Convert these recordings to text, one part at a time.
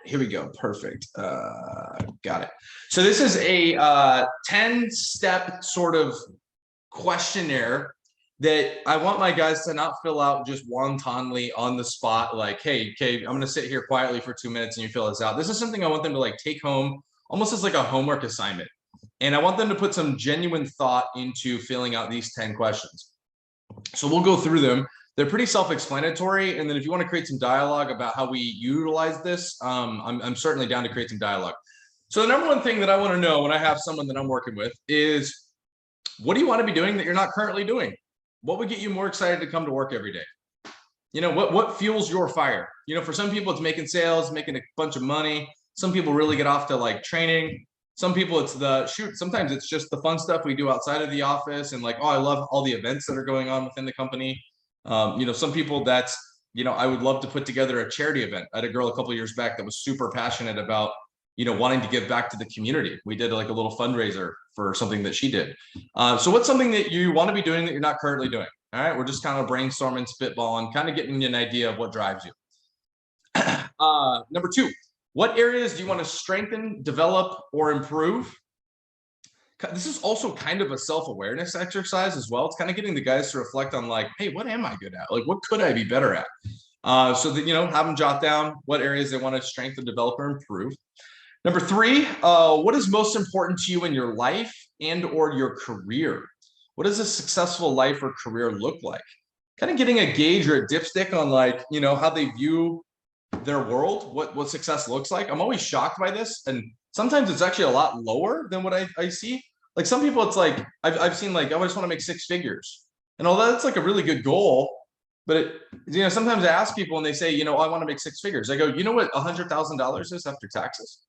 Here we go. Perfect. Got it. So this is a 10-step sort of questionnaire that I want my guys to not fill out just wantonly on the spot. Like, hey, I'm going to sit here quietly for 2 minutes and you fill this out. This is something I want them to like take home almost as like a homework assignment. And I want them to put some genuine thought into filling out these 10 questions. So we'll go through them. They're pretty self-explanatory. And then if you want to create some dialogue about how we utilize this, I'm certainly down to create some dialogue. So the number one thing that I want to know when I have someone that I'm working with is, what do you want to be doing that you're not currently doing? What would get you more excited to come to work every day? You know, what fuels your fire? You know, for some people, it's making sales, making a bunch of money. Some people really get off to like training. Some people it's sometimes it's just the fun stuff we do outside of the office and like, oh, I love all the events that are going on within the company. You know, some people that's, you know, I would love to put together a charity event. I had a girl a couple of years back that was super passionate about, you know, wanting to give back to the community. We did like a little fundraiser for something that she did. So what's something that you want to be doing that you're not currently doing? All right, we're just kind of brainstorming, spitballing, kind of getting you an idea of what drives you. Number two, what areas do you want to strengthen, develop, or improve? This is also kind of a self-awareness exercise as well. It's kind of getting the guys to reflect on like, hey, what am I good at? Like, what could I be better at? So that, you know, have them jot down what areas they want to strengthen, develop, or improve. Number three, what is most important to you in your life and or your career? What does a successful life or career look like? Kind of getting a gauge or a dipstick on like, you know, how they view their world, what success looks like. I'm always shocked by this. And sometimes it's actually a lot lower than what I see. Like some people, it's like, I've seen like, I just want to make 6 figures. And although that's like a really good goal, but it, you know, sometimes I ask people and they say, you know, I want to make 6 figures. I go, you know what $100,000 is after taxes?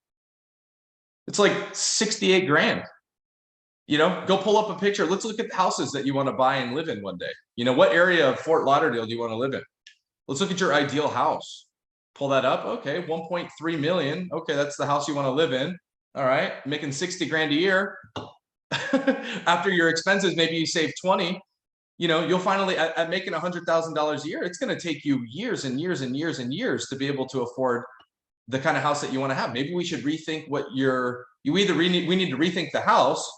It's like 68 grand. You know, go pull up a picture. Let's look at the houses that you want to buy and live in one day. You know, what area of Fort Lauderdale do you want to live in? Let's look at your ideal house. Pull that up. Okay, 1.3 million. Okay, that's the house you want to live in. All right, making 60 grand a year. After your expenses, maybe you save 20. You know, you'll finally at making $100,000 a year. It's going to take you years and years and years and years to be able to afford the kind of house that you want to have. Maybe we should rethink what we need to rethink the house,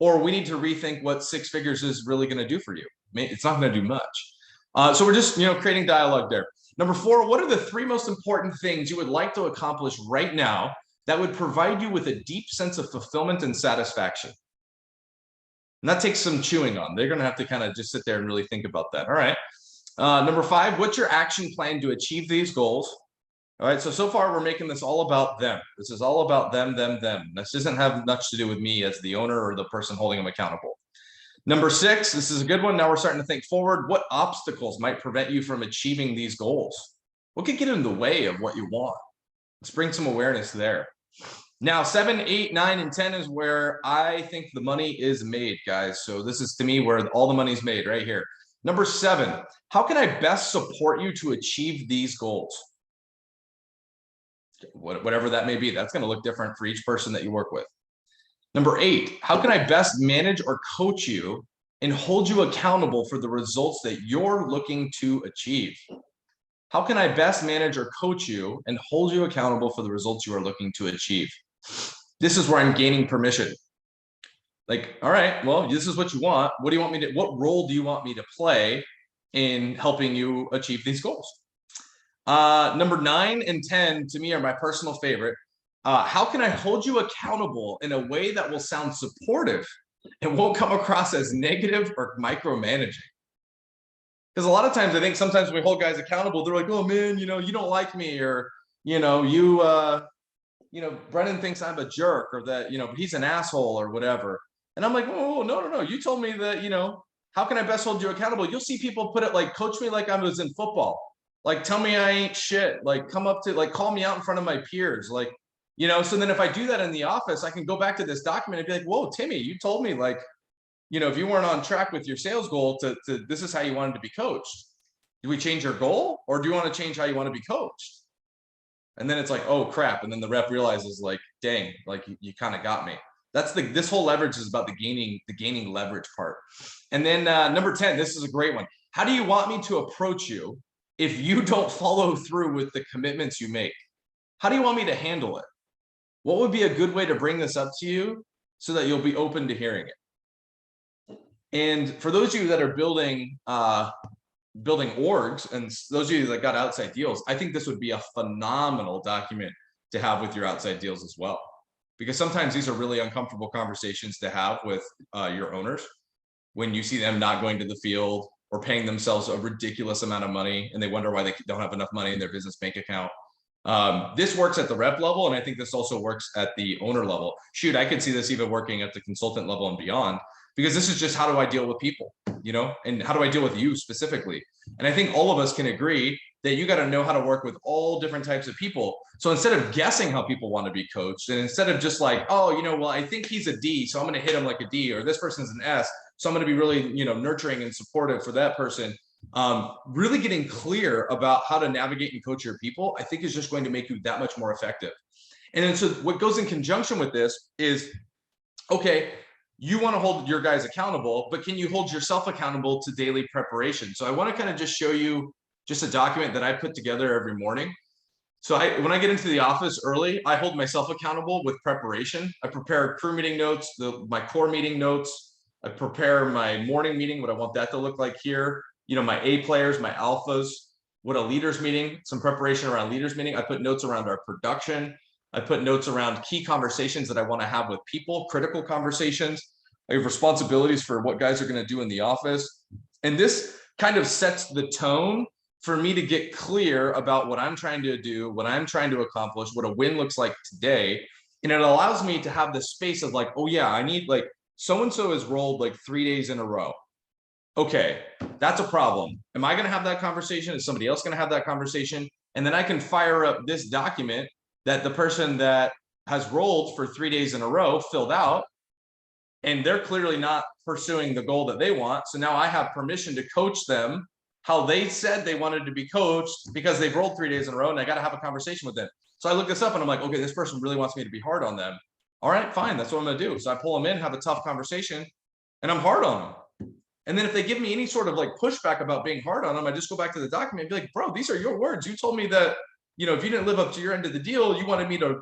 or we need to rethink what 6 figures is really going to do for you. It's not going to do much. So we're just, you know, creating dialogue there. Number 4, what are the 3 most important things you would like to accomplish right now that would provide you with a deep sense of fulfillment and satisfaction? And that takes some chewing on. They're going to have to kind of just sit there and really think about that. All right. Number 5, what's your action plan to achieve these goals? All right. So far, we're making this all about them. This is all about them. This doesn't have much to do with me as the owner or the person holding them accountable. Number 6, this is a good one. Now we're starting to think forward. What obstacles might prevent you from achieving these goals? What could get in the way of what you want? Let's bring some awareness there. Now, 7, 8, 9, and 10 is where I think the money is made, guys. So this is, to me, where all the money's made right here. Number 7, how can I best support you to achieve these goals? Whatever that may be, that's going to look different for each person that you work with. Number 8, how can I best manage or coach you and hold you accountable for the results that you're looking to achieve? How can I best manage or coach you and hold you accountable for the results you are looking to achieve? This is where I'm gaining permission. Like, all right, well, this is what you want. What do you want me to, what role do you want me to play in helping you achieve these goals? Number 9 and 10 to me are my personal favorite. How can I hold you accountable in a way that will sound supportive and won't come across as negative or micromanaging? Because a lot of times I think sometimes when we hold guys accountable, they're like, oh man, you know, you don't like me, or, you know, Brennan thinks I'm a jerk, or that, you know, he's an asshole or whatever. And I'm like, oh, no. You told me that, you know, how can I best hold you accountable? You'll see people put it like, coach me like I was in football. Like, tell me I ain't shit. Like, come up to, like, call me out in front of my peers. Like, you know, so then if I do that in the office, I can go back to this document and be like, whoa, Timmy, you told me, like, you know, if you weren't on track with your sales goal to this is how you wanted to be coached. Do we change your goal, or do you want to change how you want to be coached? And then it's like, oh crap. And then the rep realizes like, dang, like you kind of got me. That's this whole leverage is about the gaining leverage part. And then number 10, this is a great one. How do you want me to approach you if you don't follow through with the commitments you make? How do you want me to handle it? What would be a good way to bring this up to you so that you'll be open to hearing it? And for those of you that are building orgs, and those of you that got outside deals, I think this would be a phenomenal document to have with your outside deals as well. Because sometimes these are really uncomfortable conversations to have with your owners when you see them not going to the field or paying themselves a ridiculous amount of money and they wonder why they don't have enough money in their business bank account. This works at the rep level, and I think this also works at the owner level. Shoot, I could see this even working at the consultant level and beyond, because this is just how do I deal with people, and how do I deal with you specifically? And I think all of us can agree that you got to know how to work with all different types of people. So instead of guessing how people want to be coached, and instead of just like, oh, well, I think he's a D, so I'm going to hit him like a D, or this person's an S, so I'm going to be really, nurturing and supportive for that person. Really getting clear about how to navigate and coach your people, I think is just going to make you that much more effective. And then so what goes in conjunction with this is, okay, you want to hold your guys accountable, but can you hold yourself accountable to daily preparation? So I want to kind of just show you just a document that I put together every morning. So when I get into the office early, I hold myself accountable with preparation. I prepare crew meeting notes, my core meeting notes. I prepare my morning meeting, what I want that to look like here. My A players, my alphas, what a leaders meeting, some preparation around leaders meeting. I put notes around our production. I put notes around key conversations that I want to have with people, critical conversations. I have responsibilities for what guys are going to do in the office. And this kind of sets the tone for me to get clear about what I'm trying to do, what I'm trying to accomplish, what a win looks like today. And it allows me to have this space of like, oh yeah, I need like so-and-so has rolled like 3 days in a row. Okay, that's a problem. Am I going to have that conversation? Is somebody else going to have that conversation? And then I can fire up this document that the person that has rolled for 3 days in a row filled out, and they're clearly not pursuing the goal that they want. So now I have permission to coach them how they said they wanted to be coached because they've rolled 3 days in a row, and I got to have a conversation with them. So I look this up and I'm like, okay, this person really wants me to be hard on them. All right, fine, that's what I'm going to do. So I pull them in, have a tough conversation, and I'm hard on them. And then if they give me any sort of like pushback about being hard on them, I just go back to the document and be like, bro, these are your words. You told me that, if you didn't live up to your end of the deal, you wanted me to,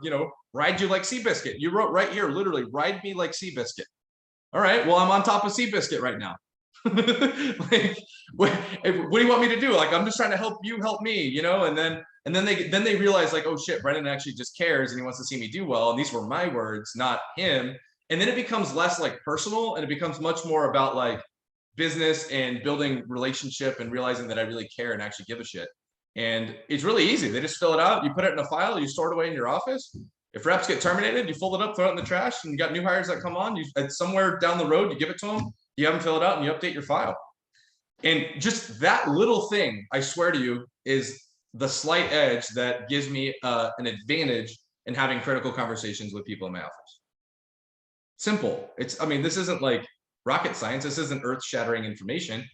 ride you like Seabiscuit. You wrote right here, literally, ride me like Seabiscuit. All right, well, I'm on top of Seabiscuit right now. Like, what do you want me to do? Like, I'm just trying to help you help me, and then they realize like, oh shit, Brennan actually just cares and he wants to see me do well. And these were my words, not him. And then it becomes less like personal, and it becomes much more about like business and building relationship and realizing that I really care and actually give a shit. And it's really easy. They just fill it out. You put it in a file, you store it away in your office. If reps get terminated, you fold it up, throw it in the trash, and you got new hires that come on. Somewhere down the road, you give it to them, you have them fill it out, and you update your file. And just that little thing, I swear to you, is the slight edge that gives me an advantage in having critical conversations with people in my office. Simple. This isn't like rocket science. This isn't earth-shattering information,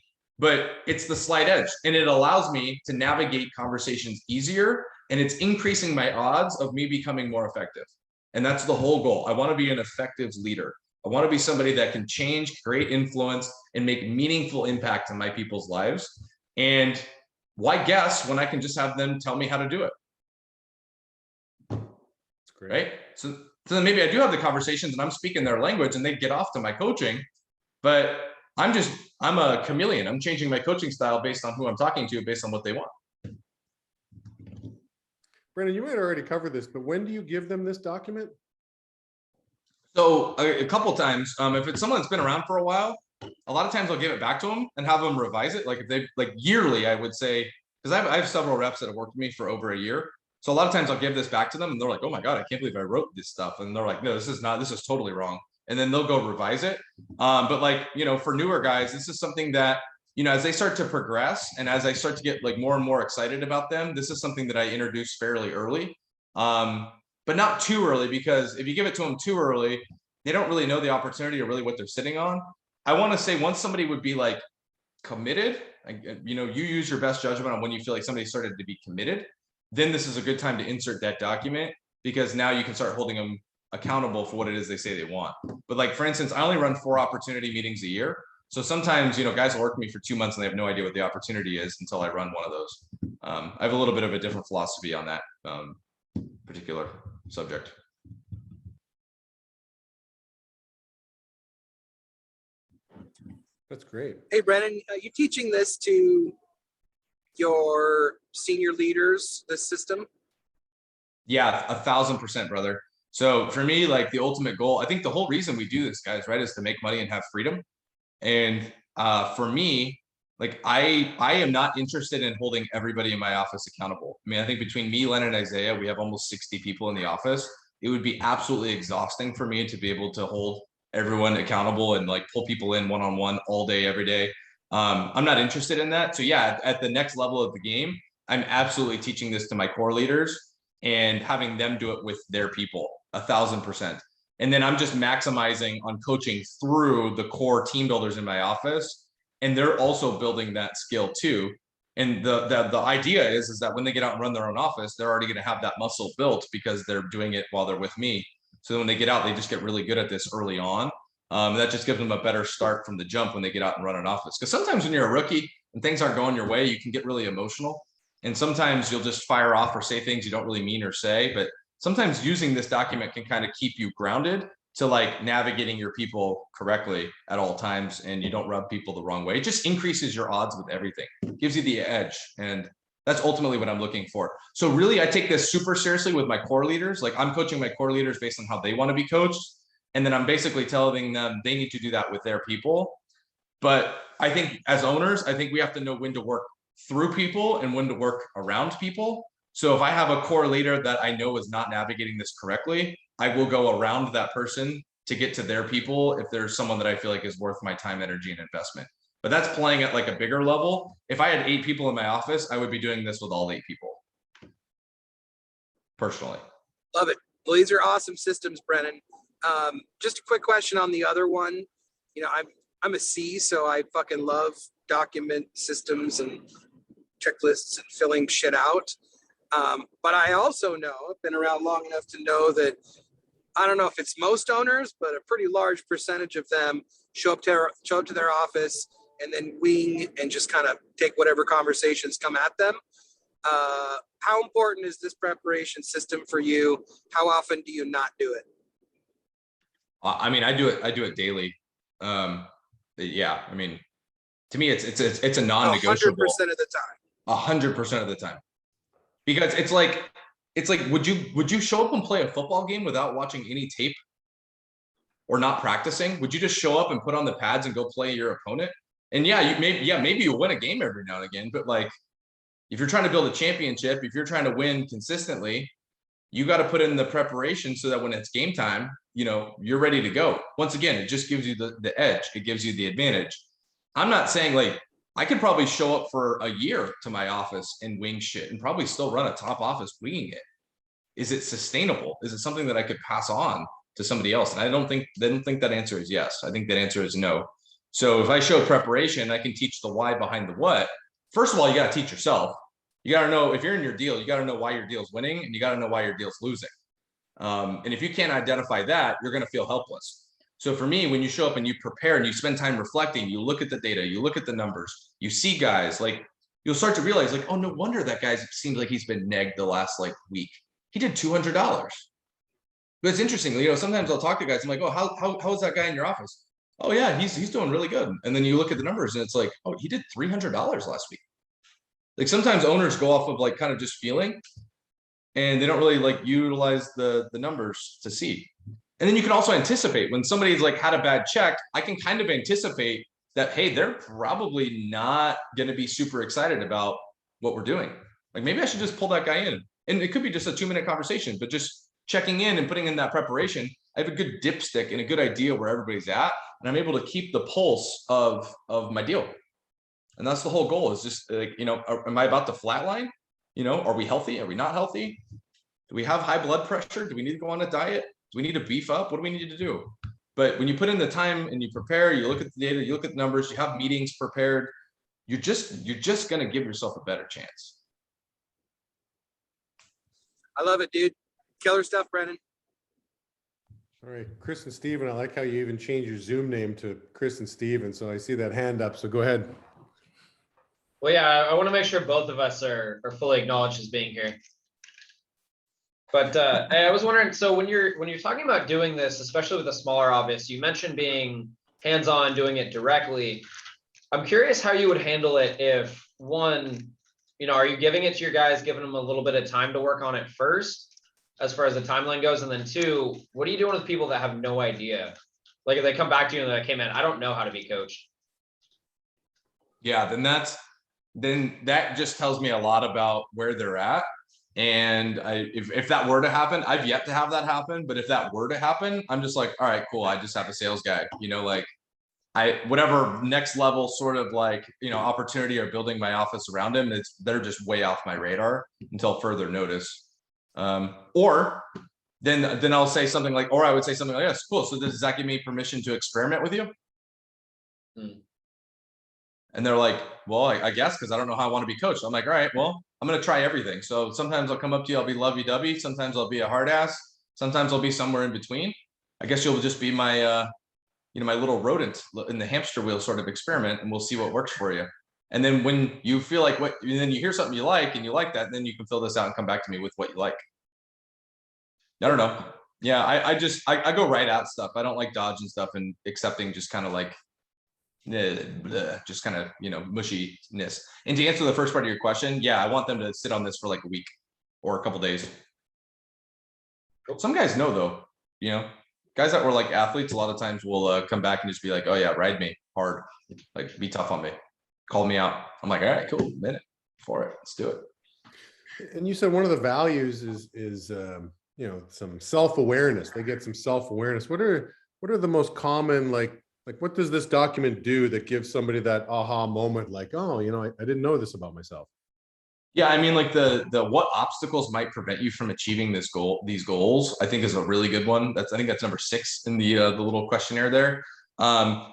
but it's the slight edge, and it allows me to navigate conversations easier, and it's increasing my odds of me becoming more effective. And that's the whole goal. I want to be an effective leader. I want to be somebody that can change, create influence, and make meaningful impact in my people's lives. And why guess when I can just have them tell me how to do it? That's great. Right? So then maybe I do have the conversations and I'm speaking their language and they get off to my coaching, but I'm a chameleon. I'm changing my coaching style based on who I'm talking to, based on what they want. Brennan, you might already cover this, but when do you give them this document? So a couple times, if it's someone that's been around for a while, a lot of times I'll give it back to them and have them revise it. Like if they like yearly, I would say, because I have several reps that have worked with me for over a year. So a lot of times I'll give this back to them and they're like, oh my God, I can't believe I wrote this stuff. And they're like, no, this is totally wrong. And then they'll go revise it. But like, for newer guys, this is something that, as they start to progress and as I start to get like more and more excited about them, this is something that I introduce fairly early. But not too early, because if you give it to them too early, they don't really know the opportunity or really what they're sitting on. I want to say once somebody would be like committed, you use your best judgment on when you feel like somebody started to be committed, then this is a good time to insert that document, because now you can start holding them accountable for what it is they say they want. But like, for instance, I only run 4 opportunity meetings a year. So sometimes, guys will work with me for 2 months and they have no idea what the opportunity is until I run one of those. I have a little bit of a different philosophy on that. particular subject. That's great. Hey, Brennan, are you teaching this to your senior leaders, this system? Yeah, 1,000%, brother. So for me, like the ultimate goal, I think the whole reason we do this, guys, right, is to make money and have freedom. And for me, like I am not interested in holding everybody in my office accountable. I mean, I think between me, Len, and Isaiah, we have almost 60 people in the office. It would be absolutely exhausting for me to be able to hold everyone accountable and like pull people in one-on-one all day, every day. I'm not interested in that. So yeah, at the next level of the game, I'm absolutely teaching this to my core leaders and having them do it with their people, 1,000%. And then I'm just maximizing on coaching through the core team builders in my office. And they're also building that skill too. And the idea is that when they get out and run their own office, they're already going to have that muscle built because they're doing it while they're with me. So when they get out, they just get really good at this early on. That just gives them a better start from the jump when they get out and run an office. Because sometimes when you're a rookie and things aren't going your way, you can get really emotional. And sometimes you'll just fire off or say things you don't really mean or say. But sometimes using this document can kind of keep you grounded to like navigating your people correctly at all times, and you don't rub people the wrong way. It just increases your odds with everything, gives you the edge. And that's ultimately what I'm looking for. So really, I take this super seriously with my core leaders. Like I'm coaching my core leaders based on how they want to be coached. And then I'm basically telling them they need to do that with their people. But I think as owners, I think we have to know when to work through people and when to work around people. So if I have a core leader that I know is not navigating this correctly, I will go around that person to get to their people if there's someone that I feel like is worth my time, energy, and investment. But that's playing at like a bigger level. If I had 8 people in my office, I would be doing this with all 8 people. Personally. Love it. Well, these are awesome systems, Brennan. Just a quick question on the other one. You know, I'm a C, so I fucking love document systems and checklists and filling shit out. But I also know, I've been around long enough to know that, I don't know if it's most owners, but a pretty large percentage of them show up to their office and then wing and just kind of take whatever conversations come at them. How important is this preparation system for you? How often do you not do it? I mean, I do it daily. Yeah, I mean, to me, it's a non-negotiable. 100% of the time. 100% of the time. Because it's like, would you show up and play a football game without watching any tape or not practicing? Would you just show up and put on the pads and go play your opponent? And yeah, maybe you win a game every now and again, but like, if you're trying to build a championship, if you're trying to win consistently, you got to put in the preparation so that when it's game time, you know, you're ready to go. Once again, it just gives you the edge. It gives you the advantage. I'm not saying like, I could probably show up for a year to my office and wing shit and probably still run a top office winging it. Is it sustainable? Is it something that I could pass on to somebody else? And I don't think that answer is yes. I think that answer is no. So if I show preparation, I can teach the why behind the what. First of all, you got to teach yourself. You got to know if you're in your deal, you got to know why your deal's winning and you got to know why your deal's losing. And if you can't identify that, you're going to feel helpless. So for me, when you show up and you prepare and you spend time reflecting, you look at the data, you look at the numbers, you see guys, like you'll start to realize like, oh, no wonder that guy seems like he's been negged the last like week. He did $200. But it's interesting, you know, sometimes I'll talk to guys, I'm like, oh, how is that guy in your office? Oh yeah, he's doing really good. And then you look at the numbers and it's like, oh, he did $300 last week. Like sometimes owners go off of like kind of just feeling and they don't really like utilize the numbers to see. And then you can also anticipate when somebody's like had a bad check, I can kind of anticipate that, hey, they're probably not going to be super excited about what we're doing. Like maybe I should just pull that guy in. And it could be just a 2-minute conversation, but just checking in and putting in that preparation. I have a good dipstick and a good idea where everybody's at. And I'm able to keep the pulse of my deal. And that's the whole goal is just like, you know, am I about to flatline? You know, are we healthy? Are we not healthy? Do we have high blood pressure? Do we need to go on a diet? Do we need to beef up? What do we need to do? But when you put in the time and you prepare, you look at the data, you look at the numbers, you have meetings prepared, you're just going to give yourself a better chance. I love it, dude. Killer stuff, Brennan. All right, Chris and Steven, I like how you even changed your Zoom name to Chris and Steven. So I see that hand up. So go ahead. Well, yeah, I want to make sure both of us are fully acknowledged as being here. But hey, I was wondering, so when you're talking about doing this, especially with a smaller office, you mentioned being hands-on, doing it directly. I'm curious how you would handle it if one, are you giving it to your guys, giving them a little bit of time to work on it first, as far as the timeline goes, and then two, what are you doing with people that have no idea? Like if they come back to you and they're like, hey man, I don't know how to be coached. Yeah, then that just tells me a lot about where they're at. And if that were to happen, I've yet to have that happen, but if that were to happen, I'm just like, all right, cool. I just have a sales guy, like whatever next level sort of like, opportunity or building my office around him, they're just way off my radar until further notice. Or then I'll say something like, or I would say something like, yes, cool. So does that give me permission to experiment with you? And they're like, well, I guess, because I don't know how I want to be coached. I'm like, all right, well, I'm going to try everything. So sometimes I'll come up to you, I'll be lovey-dovey. Sometimes I'll be a hard ass. Sometimes I'll be somewhere in between. I guess you'll just be my, my little rodent in the hamster wheel sort of experiment, and we'll see what works for you. And then when you feel like then you hear something you like and you like that, then you can fill this out and come back to me with what you like. I don't know. Yeah, I go right at stuff. I don't like dodging stuff and accepting just kind of like, just kind of, mushiness. And to answer the first part of your question, yeah, I want them to sit on this for like a week or a couple days. Some guys know though, guys that were like athletes, a lot of times will come back and just be like, oh yeah, ride me hard, like be tough on me, call me out. I'm like, all right, cool, minute for it, let's do it. And you said one of the values is some self-awareness. They get some self-awareness. What are the most common, like what does this document do that gives somebody that aha moment, like, oh, I didn't know this about myself? Yeah, I mean, like the what obstacles might prevent you from achieving these goals, I think is a really good one. I think that's number 6 in the little questionnaire there.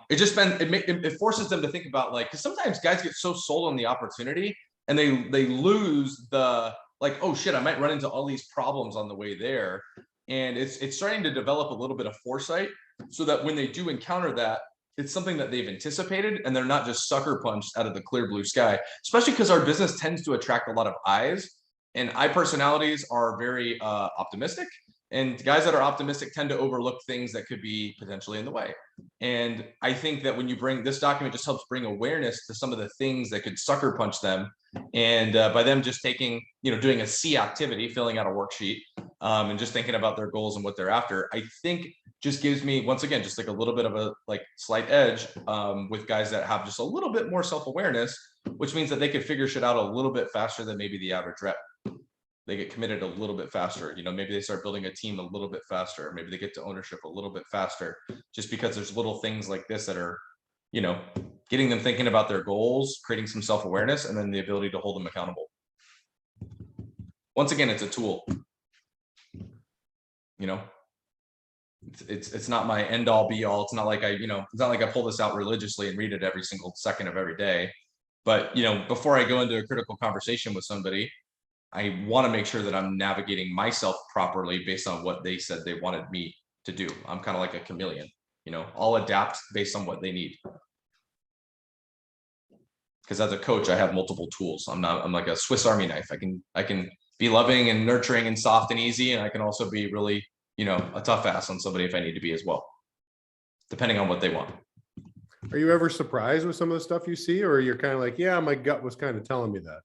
It forces them to think about, like, because sometimes guys get so sold on the opportunity and they lose the, like, oh shit, I might run into all these problems on the way there. And it's starting to develop a little bit of foresight so that when they do encounter that, it's something that they've anticipated and they're not just sucker punched out of the clear blue sky, especially because our business tends to attract a lot of eyes, and eye personalities are very optimistic, and guys that are optimistic tend to overlook things that could be potentially in the way. And I think that when you bring this document, just helps bring awareness to some of the things that could sucker punch them. And by them just taking, doing a C activity, filling out a worksheet, and just thinking about their goals and what they're after, I think just gives me, once again, just like a little bit of a slight edge with guys that have just a little bit more self-awareness, which means that they can figure shit out a little bit faster than maybe the average rep. They get committed a little bit faster. Maybe they start building a team a little bit faster. Maybe they get to ownership a little bit faster, just because there's little things like this that are, getting them thinking about their goals, creating some self-awareness, and then the ability to hold them accountable. Once again, it's a tool. It's not my end all be all. It's not like it's not like I pull this out religiously and read it every single second of every day. But before I go into a critical conversation with somebody, I want to make sure that I'm navigating myself properly based on what they said they wanted me to do. I'm kind of like a chameleon, I'll adapt based on what they need. Because as a coach, I have multiple tools. I'm like a Swiss Army knife. I can be loving and nurturing and soft and easy, and I can also be really, a tough ass on somebody if I need to be as well, depending on what they want. Are you ever surprised with some of the stuff you see, or you're kind of like, yeah, my gut was kind of telling me that?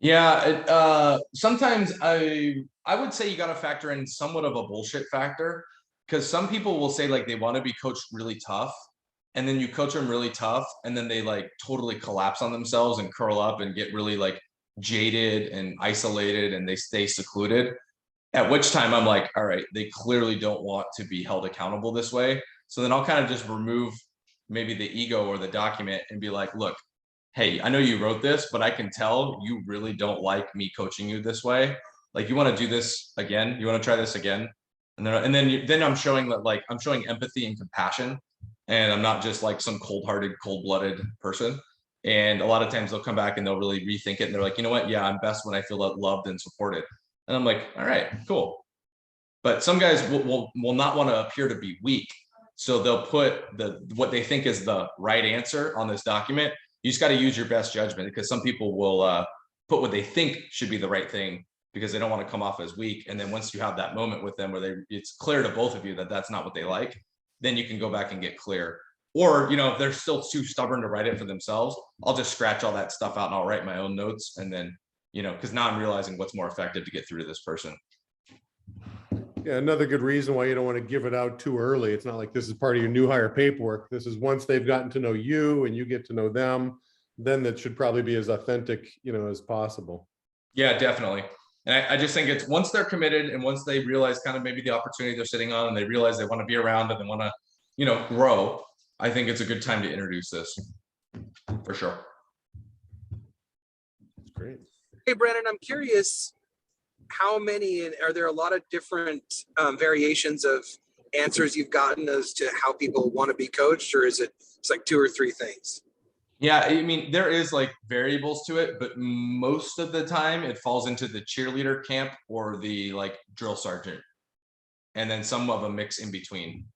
Yeah, sometimes I would say you got to factor in somewhat of a bullshit factor, because some people will say like they want to be coached really tough, and then you coach them really tough, and then they like totally collapse on themselves and curl up and get really like jaded and isolated, and they stay secluded. At which time I'm like, all right, they clearly don't want to be held accountable this way. So then I'll kind of just remove maybe the ego or the document and be like, look, hey, I know you wrote this, but I can tell you really don't like me coaching you this way. Like, you want to do this again? You want to try this again? And then I'm showing that, like, I'm showing empathy and compassion, and I'm not just like some cold-hearted, cold-blooded person. And a lot of times they'll come back and they'll really rethink it, and they're like, you know what? Yeah, I'm best when I feel loved and supported. And I'm like, all right, cool. But some guys will not want to appear to be weak, so they'll put what they think is the right answer on this document. You just got to use your best judgment, because some people will put what they think should be the right thing because they don't want to come off as weak. And then once you have that moment with them where it's clear to both of you that that's not what they like, then you can go back and get clear. Or, you know, if they're still too stubborn to write it for themselves, I'll just scratch all that stuff out and I'll write my own notes. And then, you know, because now I'm realizing what's more effective to get through to this person. Yeah, another good reason why you don't want to give it out too early. It's not like this is part of your new hire paperwork. This is once they've gotten to know you and you get to know them, then that should probably be as authentic, you know, as possible. Yeah, definitely. And I just think it's once they're committed and once they realize kind of maybe the opportunity they're sitting on and they realize they want to be around and they want to, you know, grow, I think it's a good time to introduce this for sure. That's great. Hey, Brennan, I'm curious, how many, and are there a lot of different variations of answers you've gotten as to how people want to be coached, or is it's like 2 or 3 things? Yeah, I mean, there is like variables to it, but most of the time it falls into the cheerleader camp or the like drill sergeant. And then some of a mix in between.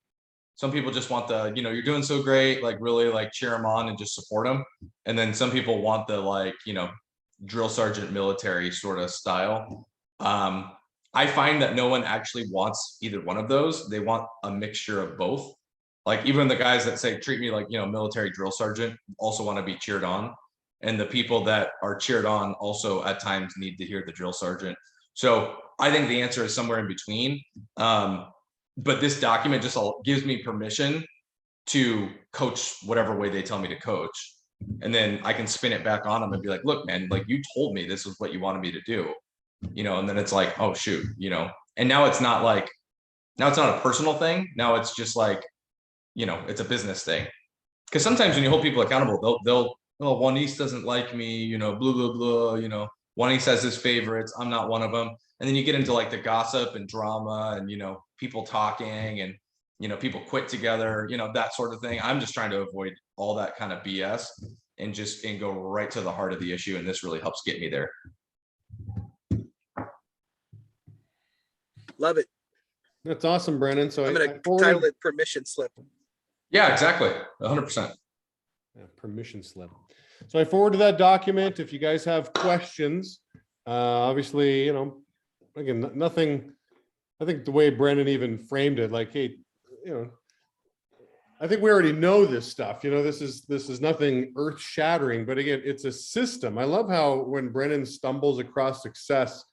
Some people just want the, you know, you're doing so great, like really like cheer them on and just support them. And then some people want the like, you know, drill sergeant military sort of style. I find that no one actually wants either one of those. They want a mixture of both. Like even the guys that say treat me like, you know, military drill sergeant also want to be cheered on. And the people that are cheered on also at times need to hear the drill sergeant. So I think the answer is somewhere in between. But this document just gives me permission to coach whatever way they tell me to coach. And then I can spin it back on them and be like, look, man, like you told me this is what you wanted me to do, you know, and then it's like, oh shoot, you know, and now it's not a personal thing. Now it's just like, you know, it's a business thing. Because sometimes when you hold people accountable, they'll, oh, Juanice doesn't like me, you know, blah, blah, blah, you know, Juanice has his favorites. I'm not one of them. And then you get into like the gossip and drama and, you know, people talking and, you know, people quit together, you know, that sort of thing. I'm just trying to avoid all that kind of BS and go right to the heart of the issue. And this really helps get me there. Love it. That's awesome, Brennan. So I'm going to title it permission slip. Yeah, exactly. 100%. Yeah, permission slip. So I forwarded that document. If you guys have questions, obviously, you know, again, nothing, I think the way Brennan even framed it, like, hey, you know, I think we already know this stuff, you know, this is nothing earth shattering, but again, it's a system. I love how when Brennan stumbles across success,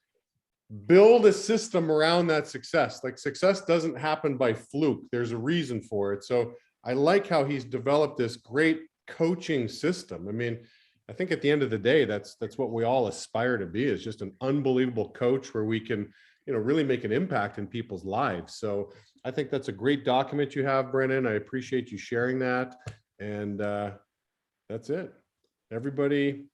build a system around that success. Like success doesn't happen by fluke. There's a reason for it. So I like how he's developed this great coaching system. I mean, I think at the end of the day, that's what we all aspire to be, is just an unbelievable coach where we can, you know, really make an impact in people's lives. So I think that's a great document you have, Brennan. I appreciate you sharing that. And that's it. Everybody